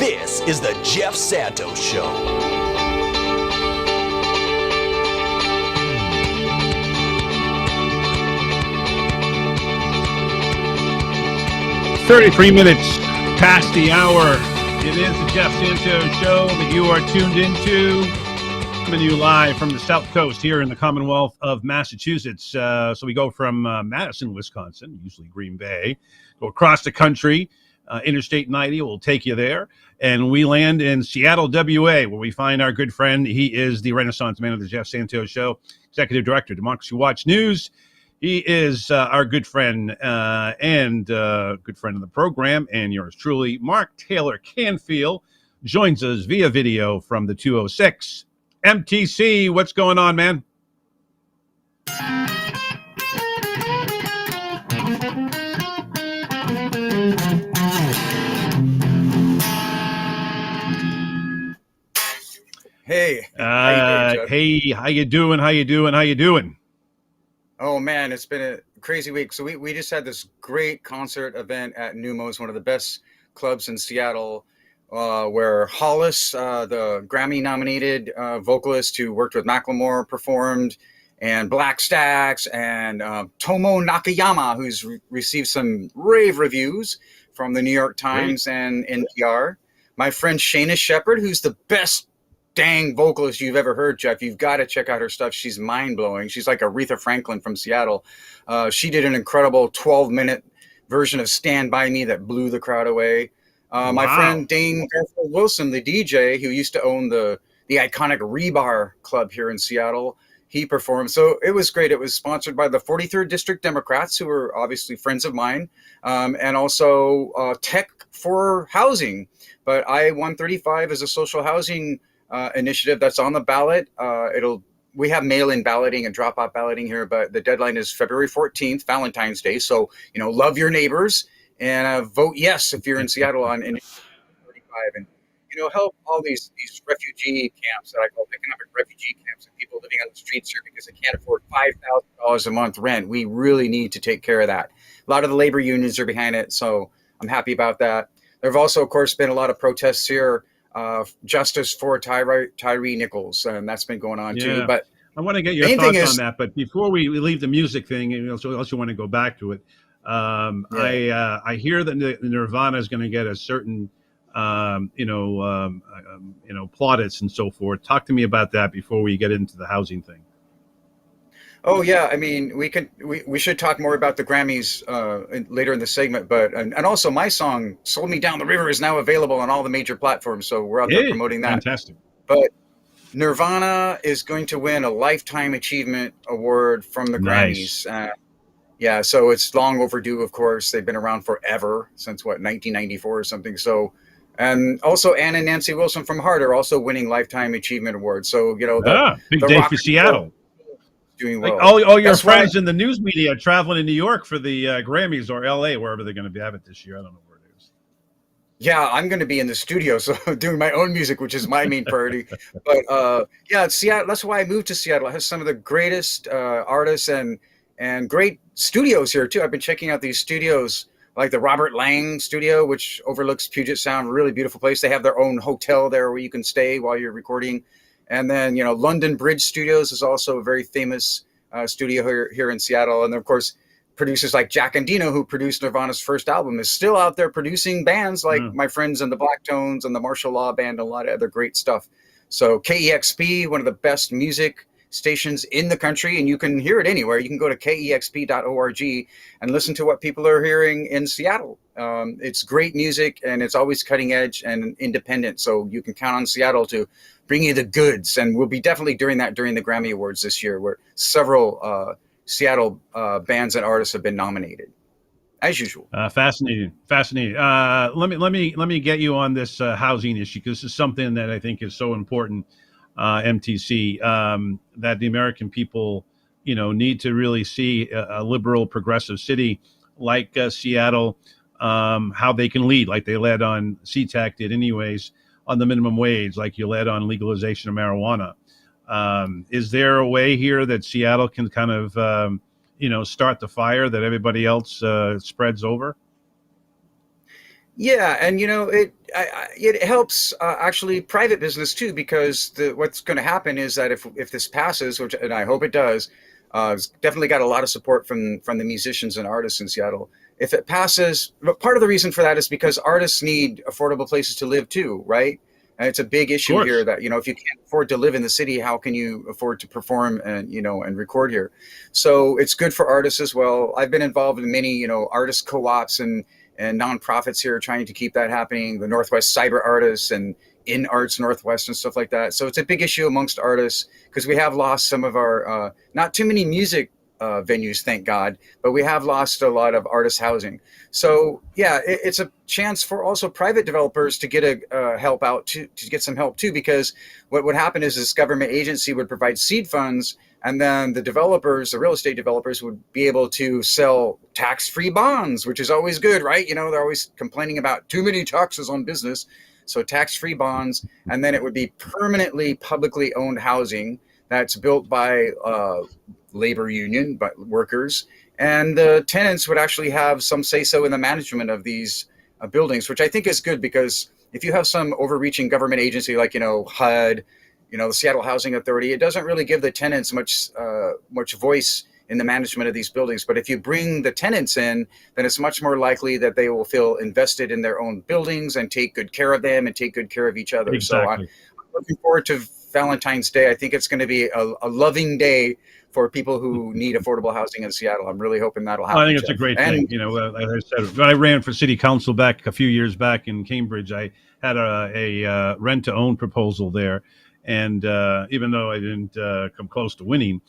This is the Jeff Santos Show. 33 minutes past the hour. It is the Jeff Santos Show that you are tuned into. Coming to you live from the South Coast here in the Commonwealth of Massachusetts. So we go from Madison, Wisconsin, usually Green Bay, go across the country. Interstate 90 will take you there. And we land in Seattle, WA, where we find our good friend. He is the Renaissance man of the Jeff Santos Show, Executive Director, Democracy Watch News. He is our good friend and good friend of the program, and yours truly, Mark Taylor-Canfield, joins us via video from the 206. MTC, what's going on, man? Hey. Hey, how you doing? Oh, man, it's been a crazy week. So we just had this great concert event at Numos, one of the best clubs in Seattle, where Hollis, the Grammy-nominated vocalist who worked with Macklemore, performed, and Black Stacks, and Tomo Nakayama, who's received some rave reviews from the New York Times and NPR. My friend Shayna Shepherd, who's the best dang vocalist you've ever heard, Jeff. You've got to check out her stuff. She's mind-blowing. She's like Aretha Franklin from Seattle. She did an incredible 12-minute version of Stand By Me that blew the crowd away. My friend Dane Wilson, the DJ who used to own the iconic Rebar Club here in Seattle, he performed. So it was great. It was sponsored by the 43rd District Democrats, who are obviously friends of mine, and also Tech for Housing. But I-135 is a social housing initiative that's on the ballot. We have mail-in balloting and drop-off balloting here, but the deadline is February 14th, Valentine's Day. So, love your neighbors and vote yes if you're in Seattle on Initiative 35, and help all these refugee camps that I call economic refugee camps, and people living on the streets here because they can't afford $5,000 a month rent. We really need to take care of that. A lot of the labor unions are behind it, so I'm happy about that. There have also, of course, been a lot of protests here. Justice for Tyree Nichols, and that's been going on too. But I want to get your thoughts on that. But before we leave the music thing, and I also want to go back to it. I hear that Nirvana is going to get a certain, plaudits and so forth. Talk to me about that before we get into the housing thing. Oh yeah, I mean, we should talk more about the Grammys later in the segment, but and also my song "Sold Me Down the River" is now available on all the major platforms, so we're out there promoting that. Fantastic. But Nirvana is going to win a Lifetime Achievement Award from the Grammys. So it's long overdue. Of course, they've been around forever, since 1994 or something. So, and also Ann and Nancy Wilson from Heart are also winning Lifetime Achievement Awards. So big day for Seattle. Doing well. Like all your friends in the news media traveling in New York for the Grammys, or LA, wherever they're going to have it this year. I don't know where it is. Yeah, I'm going to be in the studio, so doing my own music, which is my main priority. But Seattle. That's why I moved to Seattle. It has some of the greatest artists and great studios here too. I've been checking out these studios, like the Robert Lang studio, which overlooks Puget Sound. Really beautiful place. They have their own hotel there where you can stay while you're recording. And then, London Bridge Studios is also a very famous studio here in Seattle. And then, of course, producers like Jack Endino, who produced Nirvana's first album, is still out there producing bands like my friends in the Blacktones and the Martial Law Band, and a lot of other great stuff. So KEXP, one of the best music stations in the country, and you can hear it anywhere. You can go to KEXP.org and listen to what people are hearing in Seattle. It's great music, and it's always cutting edge and independent. So you can count on Seattle to bring you the goods, and we'll be definitely doing that during the Grammy Awards this year, where several Seattle bands and artists have been nominated, as usual. Fascinating. Let me get you on this housing issue, because this is something that I think is so important. MTC, that the American people, need to really see a liberal, progressive city like Seattle, how they can lead, like they led on CTAC did anyways, on the minimum wage, like you led on legalization of marijuana. Is there a way here that Seattle can kind of, start the fire that everybody else spreads over? Yeah, and it helps actually private business too, because what's going to happen is that if this passes, which and I hope it does, it's definitely got a lot of support from the musicians and artists in Seattle. If it passes, but part of the reason for that is because artists need affordable places to live too, right? And it's a big Of issue here course. that if you can't afford to live in the city, how can you afford to perform and record here? So it's good for artists as well. I've been involved in many artist co-ops and nonprofits here trying to keep that happening. The Northwest Cyber Artists and In Arts Northwest and stuff like that. So it's a big issue amongst artists because we have lost some of our not too many music venues, thank God, but we have lost a lot of artist housing. So yeah, it's a chance for also private developers to get help out to get some help too, because what would happen is this government agency would provide seed funds, and then the developers, the real estate developers, would be able to sell tax-free bonds, which is always good, right? They're always complaining about too many taxes on business. So tax-free bonds, and then it would be permanently publicly owned housing that's built by labor union, by workers, and the tenants would actually have some say-so in the management of these buildings, which I think is good, because if you have some overreaching government agency like HUD, the Seattle Housing Authority, it doesn't really give the tenants much voice in the management of these buildings. But if you bring the tenants in, then it's much more likely that they will feel invested in their own buildings and take good care of them and take good care of each other. Exactly. So I'm looking forward to Valentine's Day. I think it's going to be a loving day for people who need affordable housing in Seattle. I'm really hoping that'll happen. I think it's a great thing. Like I said, when I ran for city council back a few years back in Cambridge, I had a rent to own proposal there. And even though I didn't come close to winning,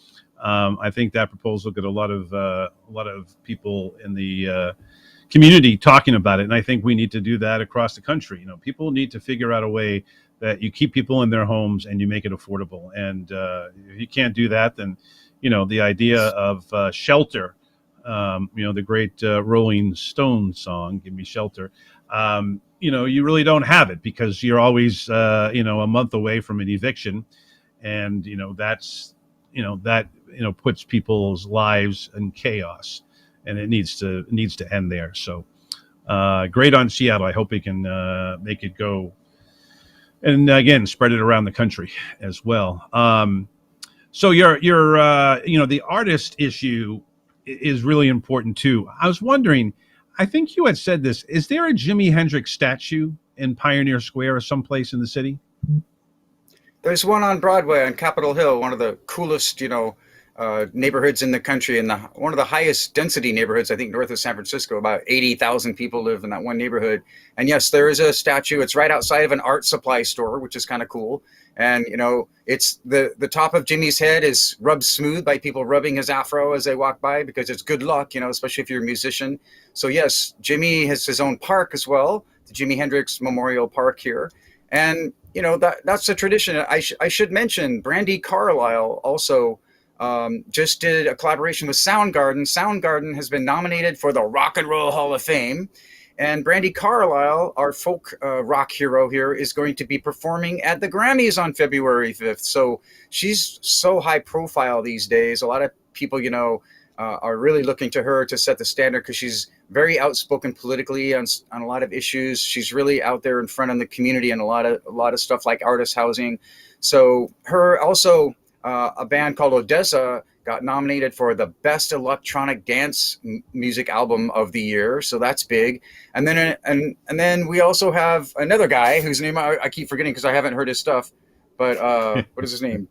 I think that proposal got a lot of people in the community talking about it. And I think we need to do that across the country. People need to figure out a way that you keep people in their homes and you make it affordable. And if you can't do that, then the idea of shelter, the great Rolling Stones song, "Give Me Shelter." You really don't have it, because you're always a month away from an eviction, and that puts people's lives in chaos, and it needs to end there. So great on Seattle. I hope we can make it go, and again spread it around the country as well. So your the artist issue is really important too. I was wondering, I think you had said this, is there a Jimi Hendrix statue in Pioneer Square or someplace in the city? There's one on Broadway on Capitol Hill, one of the coolest, neighborhoods in the country, and one of the highest density neighborhoods, I think, north of San Francisco. About 80,000 people live in that one neighborhood. And yes, there is a statue. It's right outside of an art supply store, which is kind of cool. And, it's the top of Jimmy's head is rubbed smooth by people rubbing his afro as they walk by, because it's good luck, especially if you're a musician. So yes, Jimmy has his own park as well, the Jimi Hendrix Memorial Park here. And, that's a tradition. I should mention Brandi Carlile also just did a collaboration with Soundgarden. Soundgarden has been nominated for the Rock and Roll Hall of Fame. And Brandi Carlile, our folk rock hero here, is going to be performing at the Grammys on February 5th. So she's so high profile these days. A lot of people, are really looking to her to set the standard, because she's very outspoken politically on a lot of issues. She's really out there in front of the community and a lot of stuff like artist housing. So her also a band called Odesza got nominated for the best electronic dance music album of the year. So that's big. And then we also have another guy whose name I keep forgetting because I haven't heard his stuff. But what is his name?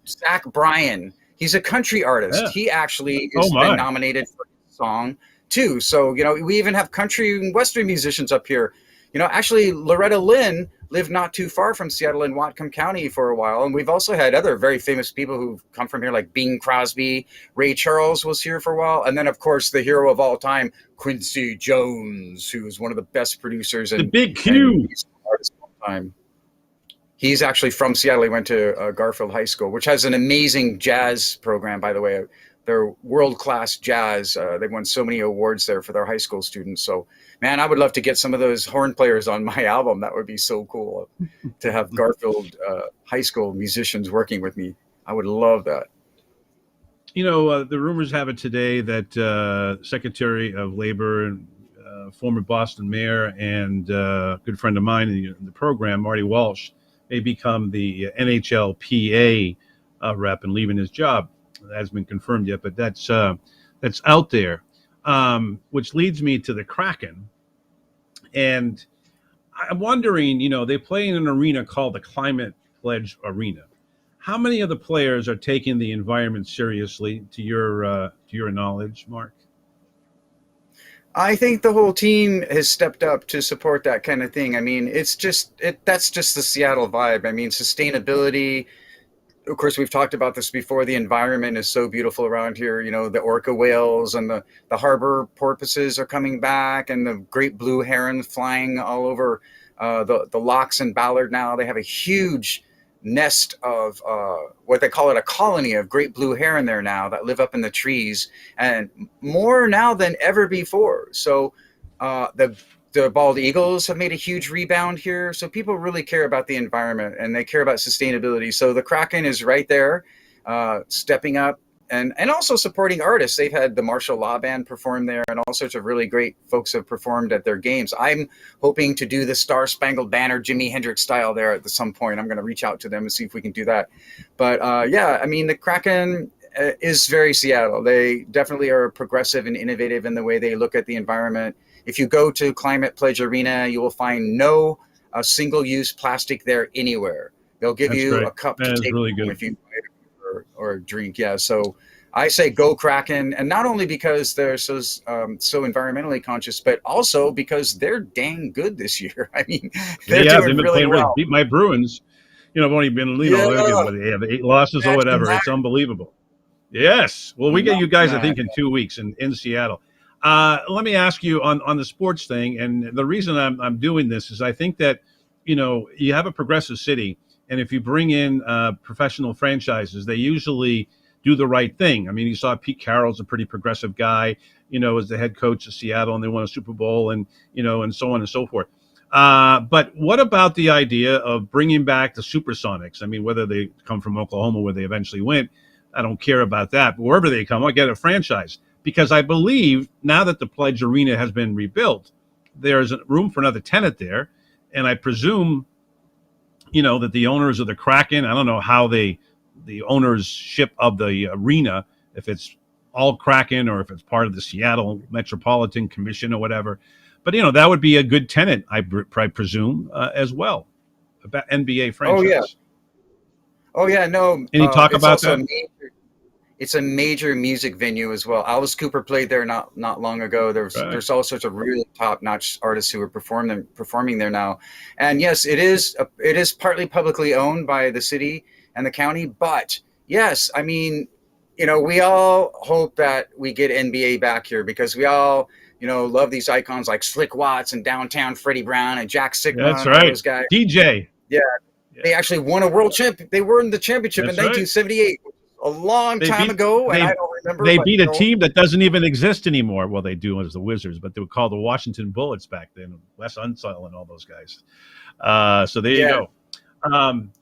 Bryan. He's a country artist. Yeah. He actually has been nominated for his song too. So, we even have country and Western musicians up here. Actually, Loretta Lynn lived not too far from Seattle in Whatcom County for a while. And we've also had other very famous people who've come from here, like Bing Crosby. Ray Charles was here for a while. And then, of course, the hero of all time, Quincy Jones, who is one of the best producers and the Big Q artists of all time. He's actually from Seattle. He went to Garfield High School, which has an amazing jazz program, by the way. They're world-class jazz. They've won so many awards there for their high school students. So, man, I would love to get some of those horn players on my album. That would be so cool to have Garfield High School musicians working with me. I would love that. The rumors have it today that Secretary of Labor former Boston mayor and good friend of mine in the program, Marty Walsh, may become the NHLPA rep and leaving his job. That hasn't been confirmed yet, but that's out there, which leads me to the Kraken. And I'm wondering, they play in an arena called the Climate Pledge Arena. How many of the players are taking the environment seriously, to your knowledge, Mark? I think the whole team has stepped up to support that kind of thing. I mean, that's just the Seattle vibe. I mean, sustainability. Of course, we've talked about this before. The environment is so beautiful around here. The orca whales and the harbor porpoises are coming back, and the great blue heron flying all over the locks and Ballard now. They have a huge nest of what they call a colony of great blue heron there now that live up in the trees, and more now than ever before. So the bald eagles have made a huge rebound here. So people really care about the environment and they care about sustainability. So the Kraken is right there, stepping up and also supporting artists. They've had the Martial Law Band perform there, and all sorts of really great folks have performed at their games. I'm hoping to do the Star Spangled Banner Jimi Hendrix style there at some point. I'm going to reach out to them and see if we can do that. But yeah, I mean, the Kraken is very Seattle. They definitely are progressive and innovative in the way they look at the environment. If you go to Climate Pledge Arena, you will find no single-use plastic there anywhere. They'll give you a cup to take really home if you or a drink. Yeah, so I say go Kraken, and not only because they're so environmentally conscious, but also because they're dang good this year. I mean, they're doing really well. Beat my Bruins. I've only been, they have 8 losses or whatever. It's unbelievable. Yes. Well, we get you guys, I think, in 2 weeks in Seattle. Let me ask you on the sports thing, and the reason I'm doing this is I think that, you have a progressive city, and if you bring in professional franchises, they usually do the right thing. I mean, you saw Pete Carroll's a pretty progressive guy, as the head coach of Seattle, and they won a Super Bowl, and, and so on and so forth. But what about the idea of bringing back the Supersonics? I mean, whether they come from Oklahoma, where they eventually went, I don't care about that. But wherever they come, I'll get a franchise. Because I believe now that the Pledge Arena has been rebuilt, there's room for another tenant there. And I presume, that the owners of the Kraken, I don't know how the ownership of the arena, if it's all Kraken or if it's part of the Seattle Metropolitan Commission or whatever. But, that would be a good tenant, I presume, as well. About NBA franchise. Oh, yeah. No. Any talk about that? It's a major music venue as well. Alice Cooper played there not long ago. There's all sorts of really top-notch artists who are performing there now. And yes, it is partly publicly owned by the city and the county. But yes, I mean, we all hope that we get NBA back here, because we all, love these icons like Slick Watts and Downtown Freddie Brown and Jack Sigma. That's right. Those guys. DJ. Yeah. They actually won a world champion. They were in the championship in 1978. A long time ago, and I don't remember. They beat a team that doesn't even exist anymore. Well, they do as the Wizards, but they were called the Washington Bullets back then. Wes Unseld and all those guys. So there you go.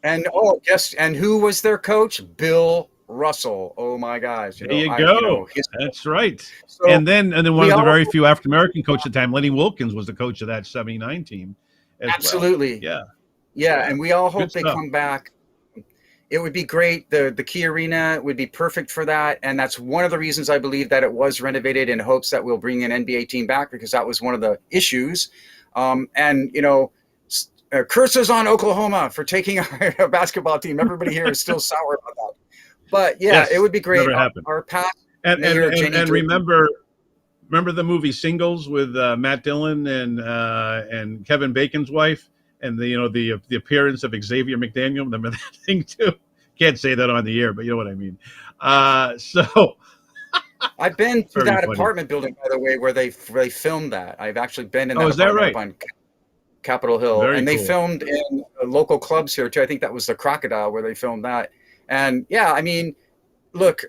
And who was their coach? Bill Russell. Oh my gosh! There you go. That's right. So and then one of the very few African American coaches at the time, Lenny Wilkins, was the coach of that '79 team. Absolutely. Well. Yeah, and we all hope they come back. It would be great. The Key Arena would be perfect for that. And that's one of the reasons I believe that it was renovated, in hopes that we'll bring an NBA team back, because that was one of the issues. Curses on Oklahoma for taking our basketball team. Everybody here is still sour about that. But yeah, yes, it would be great. Our past and remember the movie Singles with Matt Dillon and Kevin Bacon's wife? And the appearance of Xavier McDaniel, remember that thing too? Can't say that on the air, but you know what I mean. So I've been to that apartment building, by the way, where they filmed that. I've actually been in that is that apartment right? on Capitol Hill, and they cool. filmed in local clubs here too. I think that was the Crocodile where they filmed that. And yeah, I mean, look,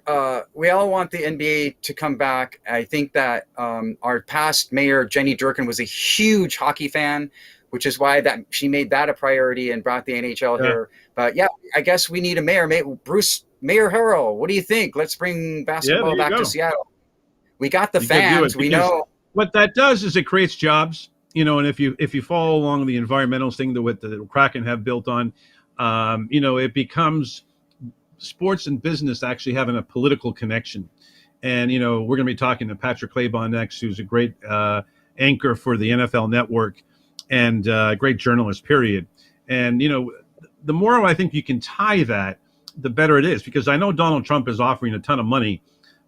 we all want the NBA to come back. I think that our past mayor Jenny Durkin was a huge hockey fan, which is why that she made that a priority and brought the NHL here. But yeah, I guess we need a mayor. Mayor Harrell, what do you think? Let's bring basketball back to Seattle. We got the fans. We know what that does is it creates jobs, and if you follow along the environmental thing that the Kraken have built on, it becomes sports and business actually having a political connection. And, we're going to be talking to Patrick Claybon next, who's a great anchor for the NFL Network and great journalist, period. And, the more I think you can tie that, the better it is, because I know Donald Trump is offering a ton of money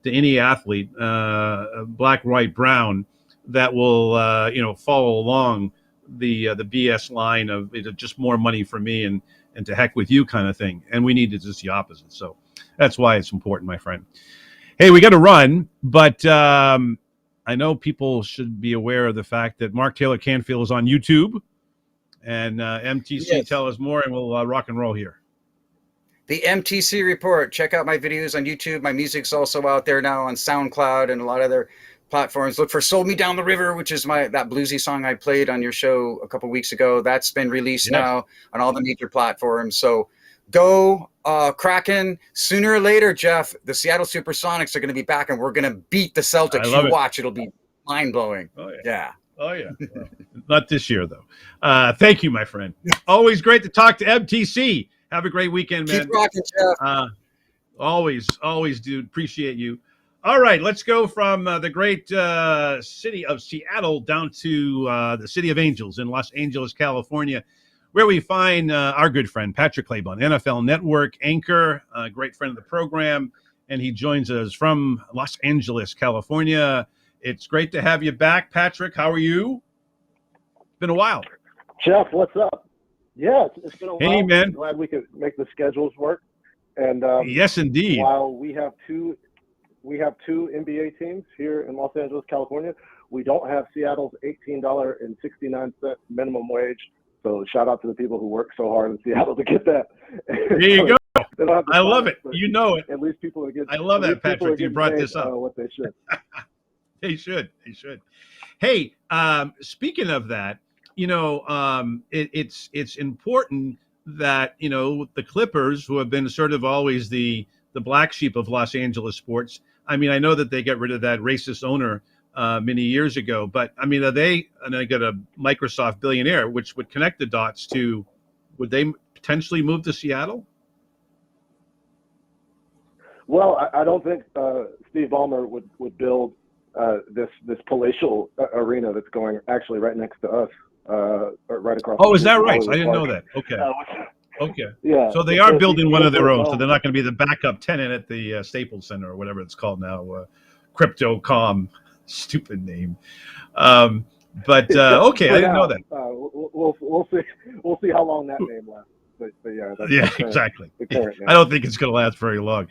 to any athlete, black, white, brown, that will, follow along the BS line of just more money for me and to heck with you kind of thing. And we need to just the opposite. So that's why it's important, my friend. Hey, we got to run, but I know people should be aware of the fact that Mark Taylor-Canfield is on YouTube, and MTC, yes. Tell us more, and we'll rock and roll here. The MTC Report. Check out my videos on YouTube. My music's also out there now on SoundCloud and a lot of other platforms. Look for Sold Me Down the River, which is that bluesy song I played on your show a couple weeks ago. That's been released now on all the major platforms. So go Kraken. Sooner or later, Jeff, the Seattle Supersonics are going to be back, and we're going to beat the Celtics. You watch. It'll be mind-blowing. Oh, yeah. Oh, yeah. Well, not this year, though. Thank you, my friend. Always great to talk to MTC. Have a great weekend, man. Keep rocking, Jeff. Always, dude. Appreciate you. All right, let's go from the great city of Seattle down to the city of Angels in Los Angeles, California, where we find our good friend, Patrick Claybon, NFL Network anchor, a great friend of the program, and he joins us from Los Angeles, California. It's great to have you back, Patrick. How are you? It's been a while. Jeff, what's up? Yeah, it's been a while. Hey, man. I'm glad we could make the schedules work. And yes, indeed. While we have two NBA teams here in Los Angeles, California, we don't have Seattle's $18.69 minimum wage. So shout out to the people who work so hard in Seattle to get that. There you go. I love it. You know it. At least people are getting. I love that, Patrick. You brought this up. What they should. They should. Hey, speaking of that, it's important that, the Clippers, who have been sort of always the black sheep of Los Angeles sports. I mean, I know that they got rid of that racist owner many years ago, but I mean, they got a Microsoft billionaire, which would connect the dots to, would they potentially move to Seattle? Well, I don't think Steve Ballmer would build this palatial arena that's going actually right next to us, right across. Oh, is that right? I didn't know that. Okay. Okay. Yeah. So they are building one of their own. So they're not going to be the backup tenant at the Staples Center or whatever it's called now. Crypto.com, stupid name. But okay, I didn't know that. We'll see. We'll see how long that name lasts. But yeah. Exactly. I don't think it's going to last very long.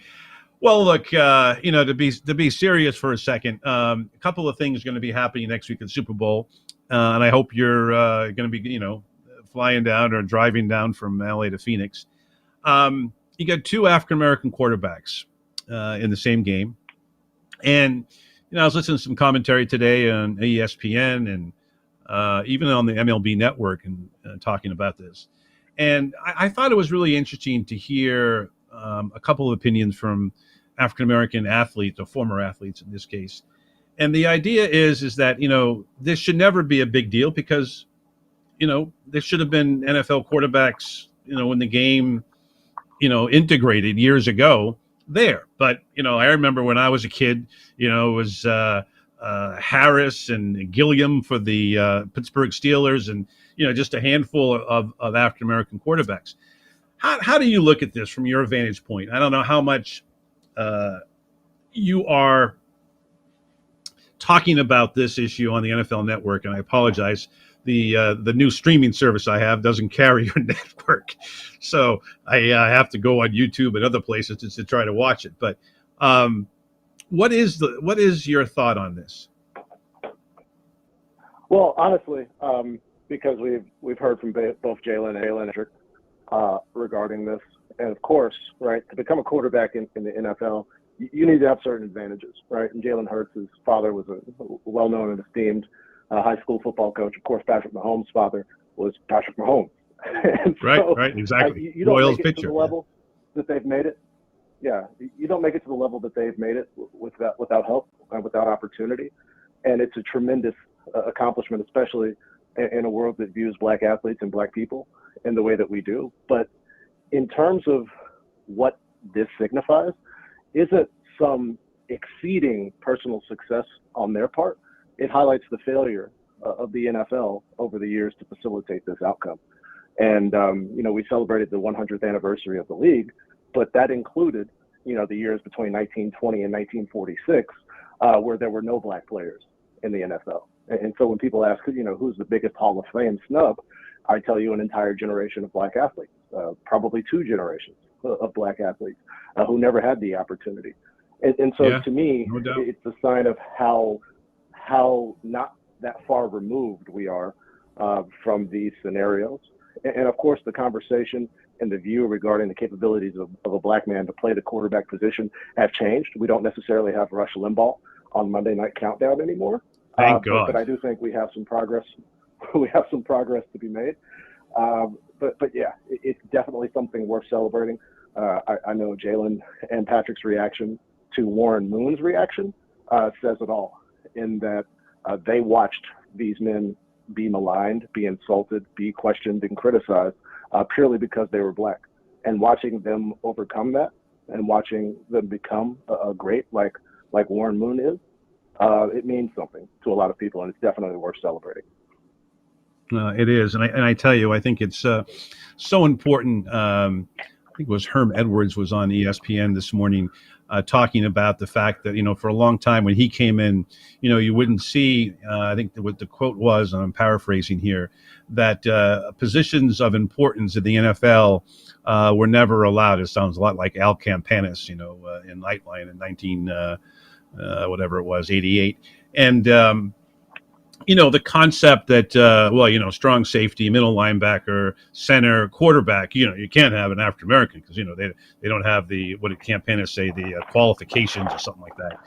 Well, look, to be serious for a second, a couple of things are going to be happening next week at Super Bowl, and I hope you're going to be, flying down or driving down from LA to Phoenix. You got two African-American quarterbacks in the same game. And, I was listening to some commentary today on ESPN and even on the MLB network and talking about this. And I thought it was really interesting to hear a couple of opinions from African-American athletes, or former athletes in this case. And the idea is that, this should never be a big deal because, there should have been NFL quarterbacks, when the game, integrated years ago there. But, I remember when I was a kid, it was Harris and Gilliam for the Pittsburgh Steelers and, just a handful of African-American quarterbacks. How do you look at this from your vantage point? I don't know how much you are talking about this issue on the NFL Network, and I apologize. The new streaming service I have doesn't carry your network, so I have to go on YouTube and other places to try to watch it. But what is your thought on this? Well, honestly, because we've heard from both Jalen and Patrick regarding this, and of course, right, to become a quarterback in the NFL, you need to have certain advantages, right? And Jalen Hurts' father was a well-known and esteemed high school football coach. Of course, Patrick Mahomes' father was Patrick Mahomes. Right, exactly. You don't Royals make it pitcher. to the level that they've made it. Yeah, you don't make it to the level that they've made it without help and without opportunity. and it's a tremendous accomplishment, especially in a world that views Black athletes and Black people in the way that we do. But in terms of what this signifies, isn't some exceeding personal success on their part. It highlights the failure of the NFL over the years to facilitate this outcome. And, we celebrated the 100th anniversary of the league, but that included, the years between 1920 and 1946, where there were no Black players in the NFL. And so when people ask, who's the biggest Hall of Fame snub, I tell you an entire generation of Black athletes, probably 2 generations of Black athletes who never had the opportunity. And so to me, it's a sign of how not that far removed we are from these scenarios. And of course, the conversation and the view regarding the capabilities of a Black man to play the quarterback position have changed. We don't necessarily have Rush Limbaugh on Monday Night Countdown anymore. Thank God. But I do think we have some progress. We have some progress to be made. But yeah, it's definitely something worth celebrating. I know Jalen and Patrick's reaction to Warren Moon's reaction says it all, in that they watched these men be maligned, be insulted, be questioned and criticized purely because they were Black. And watching them overcome that and watching them become a great like Warren Moon is, it means something to a lot of people, and it's definitely worth celebrating. It is, and I tell you, I think it's so important. I think it was Herm Edwards was on ESPN this morning talking about the fact that, for a long time when he came in, you wouldn't see, I think what the quote was, and I'm paraphrasing here, that positions of importance in the NFL were never allowed. It sounds a lot like Al Campanis, in Nightline in 88. And, the concept that, strong safety, middle linebacker, center, quarterback, you can't have an African American because, they don't have what did Campanis say, the qualifications or something like that.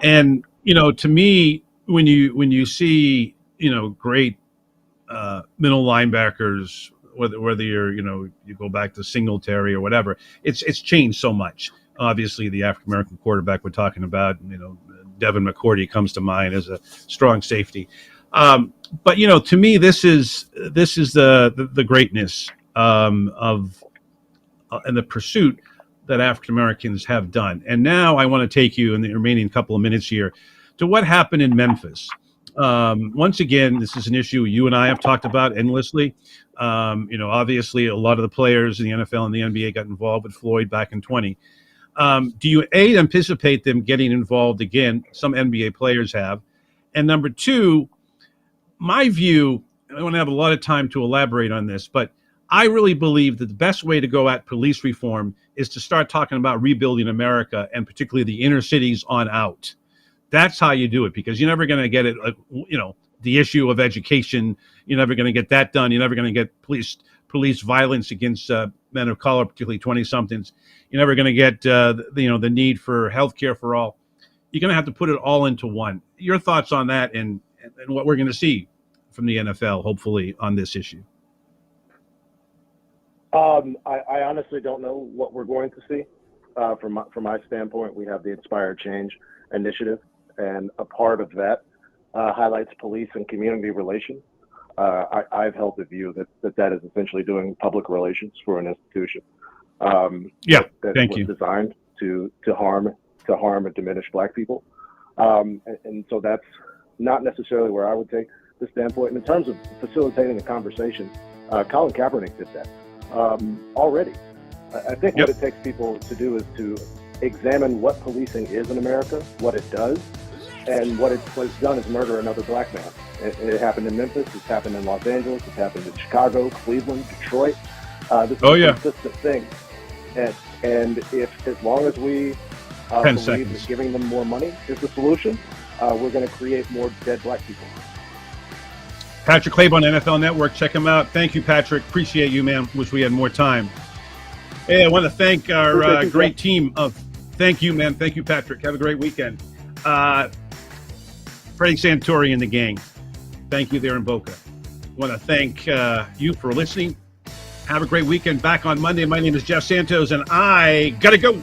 And, to me, when you see, great middle linebackers, whether you're, you go back to Singletary or whatever, it's changed so much. Obviously, the African American quarterback we're talking about, Devin McCourty comes to mind as a strong safety. But to me, this is the greatness of and the pursuit that African Americans have done. And now I want to take you in the remaining couple of minutes here to what happened in Memphis. Once again, this is an issue you and I have talked about endlessly. Obviously, a lot of the players in the NFL and the NBA got involved with Floyd back in 20. Do you, A, anticipate them getting involved again? Some NBA players have. And number 2, my view, I don't have a lot of time to elaborate on this, but I really believe that the best way to go at police reform is to start talking about rebuilding America, and particularly the inner cities on out. That's how you do it, because you're never going to get it, the issue of education, you're never going to get that done. You're never going to get police violence against men of color, particularly 20-somethings. You're never going to get the need for health care for all. You're going to have to put it all into one. Your thoughts on that and what we're going to see from the NFL, hopefully, on this issue? I honestly don't know what we're going to see. From my standpoint, we have the Inspired Change initiative, and a part of that highlights police and community relations. I've held the view that is essentially doing public relations for an institution. That thank was you. Designed to harm and diminish Black people, and so that's not necessarily where I would take the standpoint. In terms of facilitating the conversation, Colin Kaepernick did that already. I think what it takes people to do is to examine what policing is in America, what it does, and what it's done is murder another Black man. It happened in Memphis. It's happened in Los Angeles. It's happened in Chicago, Cleveland, Detroit. This is a consistent thing. And if, as long as we believe that giving them more money is the solution, we're going to create more dead Black people. Patrick Claiborne, NFL Network. Check him out. Thank you, Patrick. Appreciate you, man. Wish we had more time. Hey, I want to thank our great team of. Thank you, man. Thank you, Patrick. Have a great weekend. Freddie Santori and the gang. Thank you there in Boca. I want to thank you for listening. Have a great weekend. Back on Monday. My name is Jeff Santos, and I gotta go.